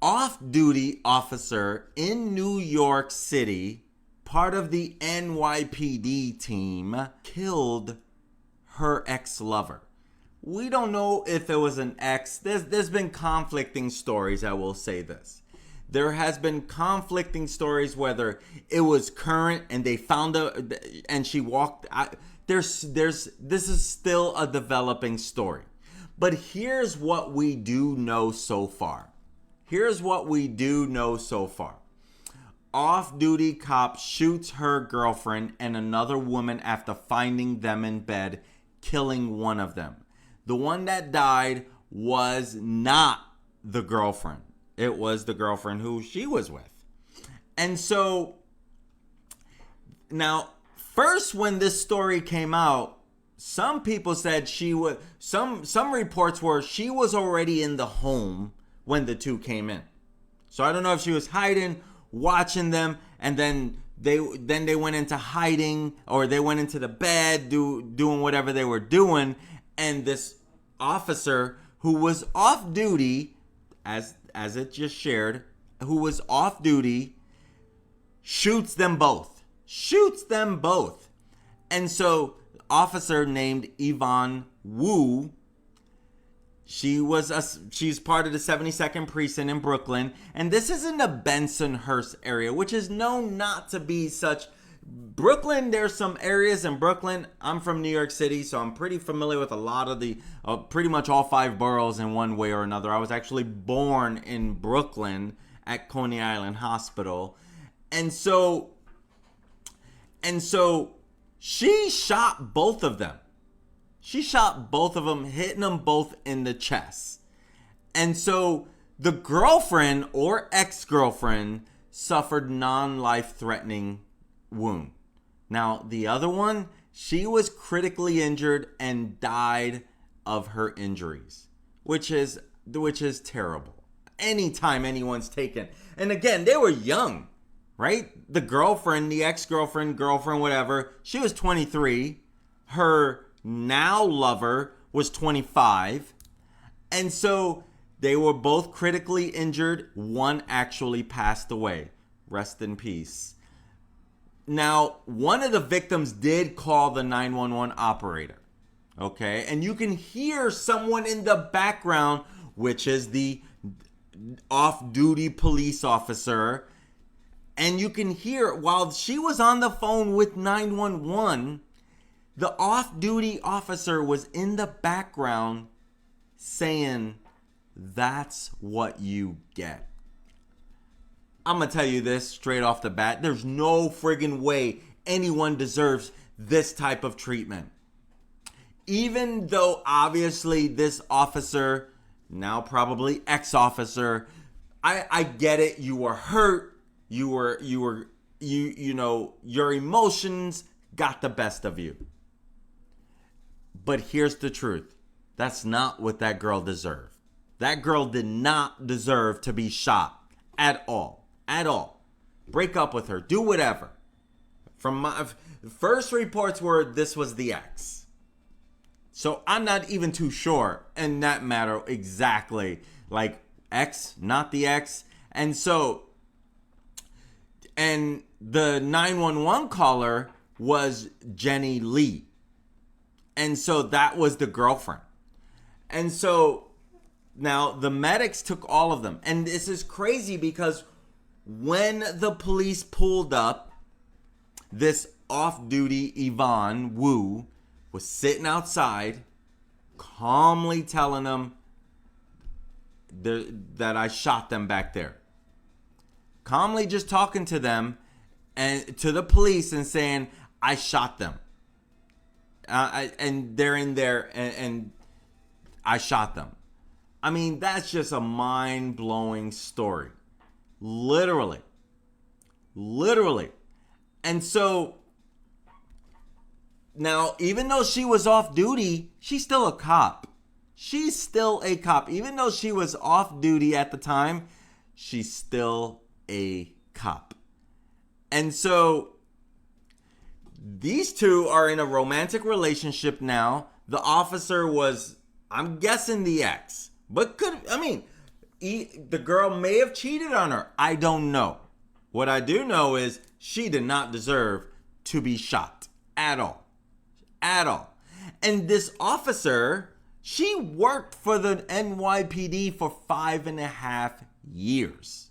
off-duty officer in New York City, part of the NYPD team, killed her ex-lover. We don't know if it was an ex. There's been conflicting stories, I will say this. There has been conflicting stories whether it was current and they found her and she walked out. This is still a developing story. But here's what we do know so far. Off-duty cop shoots her girlfriend and another woman after finding them in bed, killing one of them. The one that died was not the girlfriend. It was the girlfriend who she was with. And so, now, first when this story came out, some people said she was, some reports were she was already in the home when the two came in. So I don't know if she was hiding, watching them, and then they went into hiding, or they went into the bed doing whatever they were doing, and this officer who was off duty, as it just shared, who was off duty, shoots them both. And so officer named Yvonne Wu, she's part of the 72nd precinct in Brooklyn, and this is in the Bensonhurst area, which is known not to be such. Brooklyn, there's some areas in Brooklyn. I'm from New York City, so I'm pretty familiar with a lot of the, pretty much all 5 boroughs in one way or another. I was actually born in Brooklyn at Coney Island Hospital. And so she shot both of them. Hitting them both in the chest. And so the girlfriend or ex-girlfriend suffered non-life-threatening wound. Now, the other one, she was critically injured and died of her injuries, which is terrible. Anytime anyone's taken, and again, they were young, right? The girlfriend, the ex-girlfriend, girlfriend, whatever, she was 23. Her now lover was 25. And so they were both critically injured. One actually passed away. Rest in peace. Now, one of the victims did call the 911 operator, okay? And you can hear someone in the background, which is the off-duty police officer, and you can hear, while she was on the phone with 911, the off-duty officer was in the background saying, "That's what you get." I'm going to tell you this straight off the bat. There's no friggin' way anyone deserves this type of treatment. Even though obviously this officer, now probably ex-officer, I get it. You were hurt. You know, your emotions got the best of you. But here's the truth. That's not what that girl deserved. That girl did not deserve to be shot at all. At all. Break up with her. Do whatever. From my first reports were this was the ex. So I'm not even too sure in that matter exactly. Like ex, not the ex. And so, and the 911 caller was Jenny Lee. And so that was the girlfriend. And so now the medics took all of them. And this is crazy because when the police pulled up, this off-duty Yvonne Wu was sitting outside, calmly telling them that I shot them back there. Calmly just talking to them and to the police and saying, I shot them. And they're in there and I shot them. I mean, that's just a mind-blowing story. Literally. And so now, even though she was off duty, she's still a cop. Even though she was off duty at the time, she's still a cop. And so these two are in a romantic relationship now. The officer was, I'm guessing, the ex. But The girl may have cheated on her. I don't know. What I do know is she did not deserve to be shot at all. At all. And this officer, she worked for the NYPD for 5.5 years.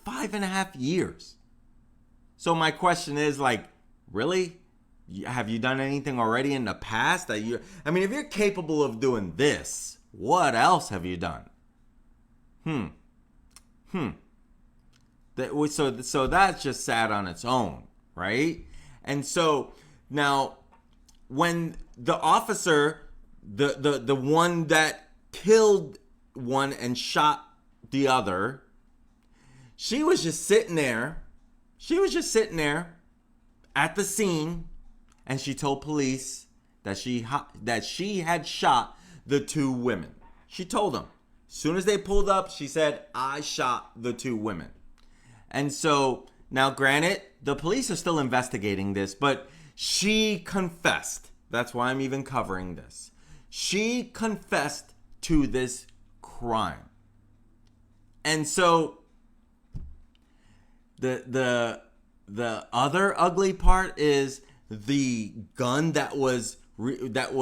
5.5 years. So my question is, like, really? Have you done anything already in the past that you... I mean, if you're capable of doing this, what else have you done? So that's just sad on its own, right? And so now, when the officer, the one that killed one and shot the other, she was just sitting there. She was just sitting there at the scene, and she told police that she had shot the two women. She told them. As soon as they pulled up, she said, "I shot the two women." And so, now granted, the police are still investigating this, but she confessed. That's why I'm even covering this. She confessed to this crime. And so, the other ugly part is the gun that was recovered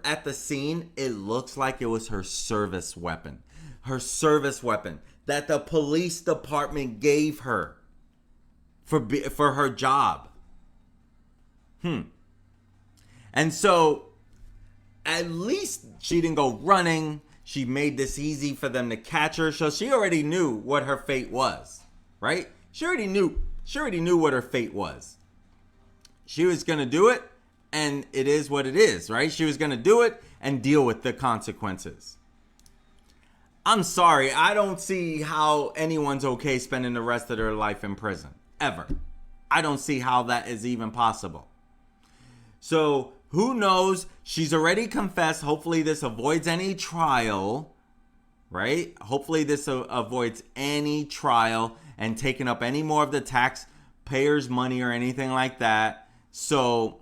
at the scene. It looks like it was her service weapon. Her service weapon that the police department gave her for her job. And so, at least she didn't go running. She made this easy for them to catch her. So she already knew what her fate was, right? She already knew what her fate was. She was going to do it, and it is what it is, right? She was going to do it and deal with the consequences. I'm sorry, I don't see how anyone's okay spending the rest of their life in prison. Ever. I don't see how that is even possible. So, who knows? She's already confessed. Hopefully this avoids any trial, right? Hopefully this avoids any trial and taking up any more of the taxpayers' money or anything like that. So,